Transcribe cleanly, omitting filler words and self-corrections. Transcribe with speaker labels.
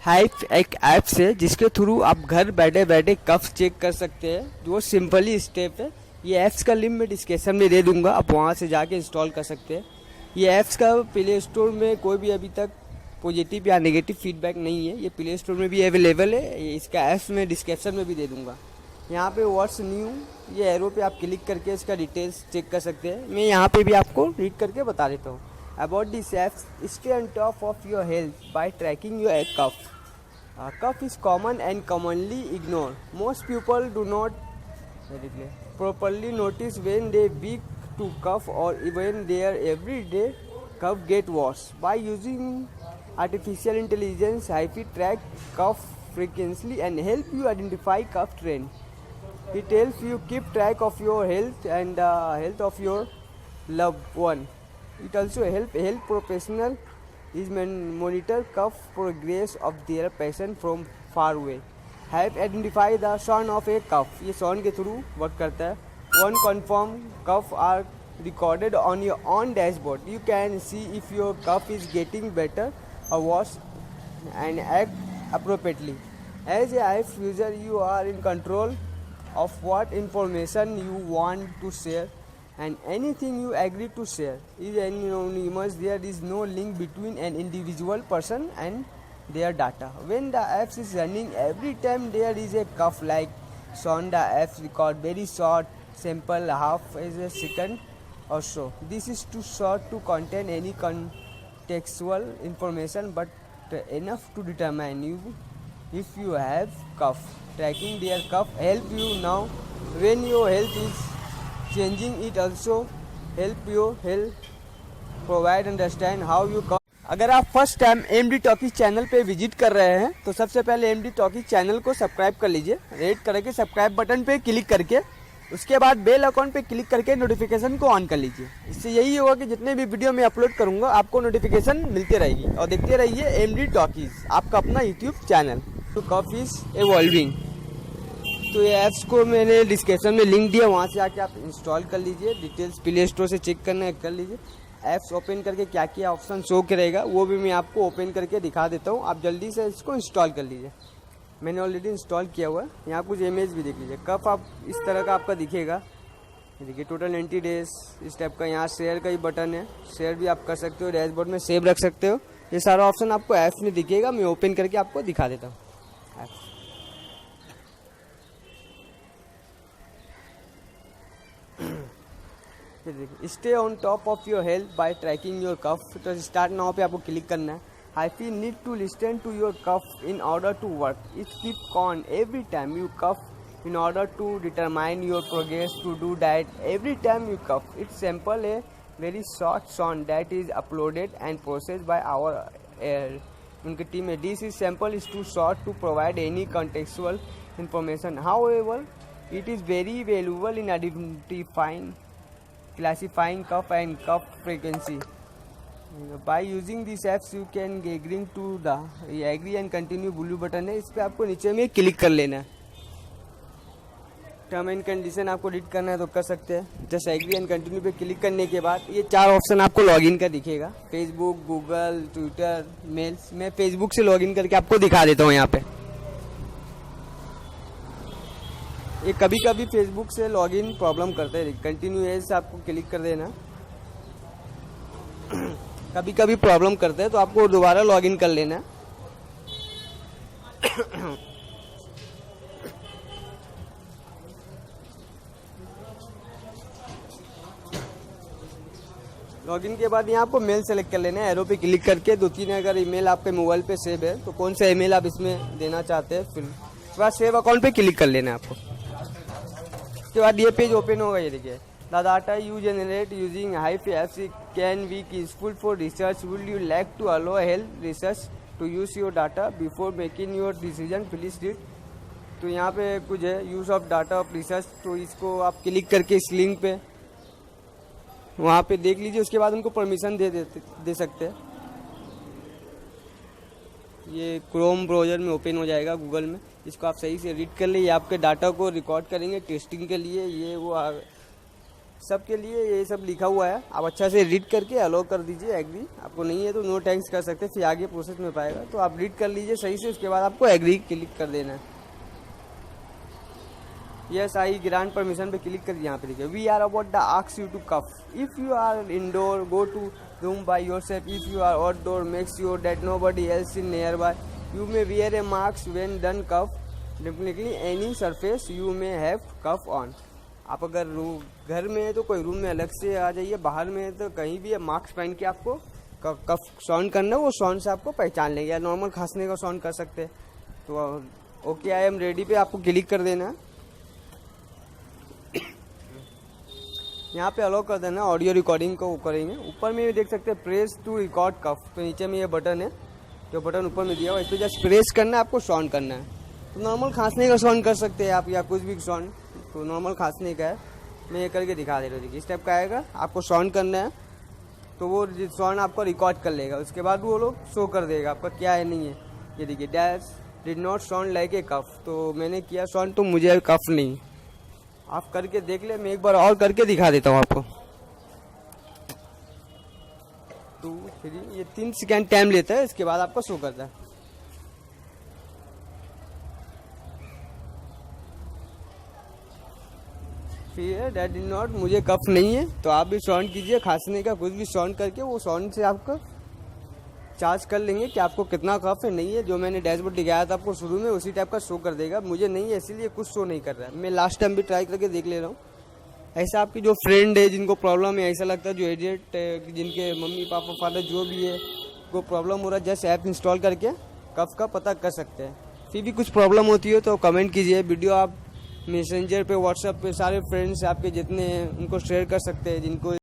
Speaker 1: Hype एक apps है जिसके थ्रू आप घर बैठे बैठे कफ चेक कर सकते हैं, जो सिंपली स्टेप है। ये ऐप्स का लिंक मैं डिस्क्रिप्शन में दे दूंगा, आप वहाँ से जाके इंस्टॉल कर सकते हैं। ये ऐप्स का प्ले स्टोर में कोई भी अभी तक पॉजिटिव या नेगेटिव फीडबैक नहीं है। ये प्ले स्टोर में भी अवेलेबल है, इसका ऐप्स मैं डिस्क्रिप्शन में भी दे दूंगा। यहाँ पे व्हाट्स न्यू ये एरो पे आप क्लिक करके इसका डिटेल्स चेक कर सकते हैं। मैं यहाँ पे भी आपको रीड करके बता देता हूँ। About these apps, stay on top of your health by tracking your cough. Cough is common and commonly ignored. Most people do not properly notice when they begin to cough or even their everyday cough get worse. By using artificial intelligence, HiFi track cough frequency and help you identify cough trend. It helps you keep track of your health and health of your loved one. It also help professional is monitor cough progress of their patient from far away. Help identify the sound of a cough. ये sound के through work करता है. One confirm cough are recorded on your own dashboard. You can see if your cough is getting better or worse and act appropriately. As a IF user, you are in control of what information you want to share. And anything you agree to share is anonymous. There is no link between an individual person and their data. When the apps is running, every time there is a cough like sound, the apps record very short sample, half as a second or so. This is too short to contain any contextual information, but enough to determine if you have cough. Tracking their cough help you now when your health is changing. It also help you provide understand how you cough. अगर आप first time MD talkies channel पे visit कर रहे हैं तो सबसे पहले MD talkies channel को सब्सक्राइब कर लीजिए। रेड करके सब्सक्राइब बटन पे क्लिक करके उसके बाद बेल आइकॉन पे क्लिक करके नोटिफिकेशन को ऑन कर लीजिए। इससे यही होगा कि जितने भी वीडियो मैं अपलोड करूंगा आपको नोटिफिकेशन मिलती रहेगी। और देखते रहिए एमडी टॉकीज, आपका अपना यूट्यूब चैनल। तो कॉफ इज इवॉल्विंग। तो ये ऐप्स को मैंने डिस्क्रिप्शन में लिंक दिया, वहाँ से आके आप इंस्टॉल कर लीजिए। डिटेल्स प्ले स्टोर से चेक करना है कर लीजिए। ऐप्स ओपन करके क्या क्या ऑप्शन शो करेगा वो भी मैं आपको ओपन करके दिखा देता हूँ। आप जल्दी से इसको इंस्टॉल कर लीजिए। मैंने ऑलरेडी इंस्टॉल किया हुआ है। यहाँ कुछ इमेज भी देख लीजिए। कफ आप इस तरह का आपका दिखेगा। देखिए टोटल 90 डेज इस टाइप का। यहाँ शेयर का ही बटन है, शेयर भी आप कर सकते हो। डैशबोर्ड में सेव रख सकते हो। ये सारा ऑप्शन आपको ऐप्स में दिखेगा। मैं ओपन करके आपको दिखा देता हूँ apps. Stay on top of your health by tracking your cough. तो स्टार्ट नाउ पे आपको क्लिक करना है। HiFi need to listen to your cough in order to work. It keep on every time you cough in order to determine your progress to do that every time you cough. It's sample a very short sound that is uploaded and processed by our उनकी team है। This is sample is too short to provide any contextual information. However it is very valuable in identifying, classifying cough and cough frequency. By using these apps you can agree to the agree and continue blue button है, इस पे आपको नीचे में click कर लेना है। Term and condition आपको रीड करना है तो कर सकते हैं। जस्ट एग्री एंड कंटिन्यू पे क्लिक करने के बाद ये 4 ऑप्शन आपको लॉगिन का दिखेगा। Facebook, Google, Twitter, mails. मैं फेसबुक से लॉगिन करके आपको दिखा देता हूँ। यहाँ पे ये कभी कभी फेसबुक से लॉगिन प्रॉब्लम करते हैं। कंटिन्यू एज आपको क्लिक कर देना। कभी कभी प्रॉब्लम करते हैं तो आपको दोबारा लॉगिन कर लेना है। लॉगिन के बाद यहाँ आपको मेल सेलेक्ट कर लेना है। एरो पे क्लिक करके 2-3 अगर ईमेल आपके मोबाइल पे सेव है तो कौन सा ईमेल आप इसमें देना चाहते हैं, फिर उसके बाद सेव अकाउंट पे क्लिक कर लेना है आपको। उसके बाद ये पेज ओपन होगा। ये देखिए the data you generate using HiFi apps can be useful for research. Would you like to allow health research to use your data before making your decision, please read. तो यहाँ पे कुछ है use of data of research. तो इसको आप click करके इस लिंक पे वहाँ पे देख लीजिए। उसके बाद उनको परमिशन दे सकते हैं। ये क्रोम ब्राउज़र में ओपन हो जाएगा, गूगल में। इसको आप सही से रीड कर लिए। आपके डाटा को रिकॉर्ड करेंगे टेस्टिंग के लिए। ये वो सबके लिए ये सब लिखा हुआ है, आप अच्छा से रीड करके अलाउ कर दीजिए एग्री। आपको नहीं है तो नो थैंक्स कर सकते, फिर आगे प्रोसेस में पाएगा। तो आप रीड कर लीजिए सही से, उसके बाद आपको एग्री क्लिक कर देना है। यस आई ग्रांट परमिशन पे क्लिक कर, यहाँ पे लिखिए we are about the ask you to cough if you are indoor go to room by yourself if you are outdoor make sure that nobody else in nearby you may wear a mask when done cough definitely any surface you may have cough on. आप अगर घर में है तो कोई room में अलग से आ जाइए, बाहर में है तो कहीं भी मास्क पहन के आपको कफ साउंड करना है, वो साउंड से आपको पहचान लेंगे। या नॉर्मल खांसने का साउंड कर सकते हैं। तो ओके आई एम रेडी पे आपको क्लिक कर देना है। यहाँ पे अलाउ कर देना, ऑडियो रिकॉर्डिंग को करेंगे। ऊपर में देख सकते हैं प्रेस टू रिकॉर्ड कफ, तो नीचे में ये बटन है, जो बटन ऊपर में दिया हुआ है, इस पर जस्ट प्रेस करना है, आपको साउंड करना है। तो नॉर्मल खांसने का साउंड कर सकते हैं आप, या कुछ भी साउंड। तो नॉर्मल खांसने का है, मैं ये करके दिखा दे रहा हूँ। इस टाइप का आएगा, आपको साउंड करना है, तो वो साउंड आपको रिकॉर्ड कर लेगा। उसके बाद वो लोग शो कर देगा आपका क्या है नहीं है। ये देखिए dash did not sound like a cough, तो मैंने किया साउंड तो मुझे कफ नहीं। आप करके देख ले, मैं एक बार और करके दिखा देता हूँ आपको। 2 3 ये 3 सेकेंड टाइम लेता है, इसके बाद आपको शो करता है। फिर दैट डिड नॉट, मुझे कफ नहीं है। तो आप भी साउंड कीजिए, खांसने का कुछ भी साउंड करके, वो साउंड से आपको चार्ज कर लेंगे कि आपको कितना कफ है नहीं है। जो मैंने डैशबोर्ड दिखाया था आपको शुरू में, उसी टाइप का शो कर देगा। मुझे नहीं है इसीलिए कुछ शो नहीं कर रहा है। मैं लास्ट टाइम भी ट्राई करके देख ले रहा हूँ। ऐसा आपकी जो फ्रेंड है जिनको प्रॉब्लम है, ऐसा लगता है जो एडिट जिनके मम्मी पापा फादर जो भी है वो प्रॉब्लम हो रहा है, जस्ट ऐप इंस्टॉल करके कफ का पता कर सकते हैं। फिर भी कुछ प्रॉब्लम होती है तो कमेंट कीजिए। वीडियो आप मैसेंजर पे व्हाट्सएप पे सारे फ्रेंड्स आपके जितने हैं उनको शेयर कर सकते हैं जिनको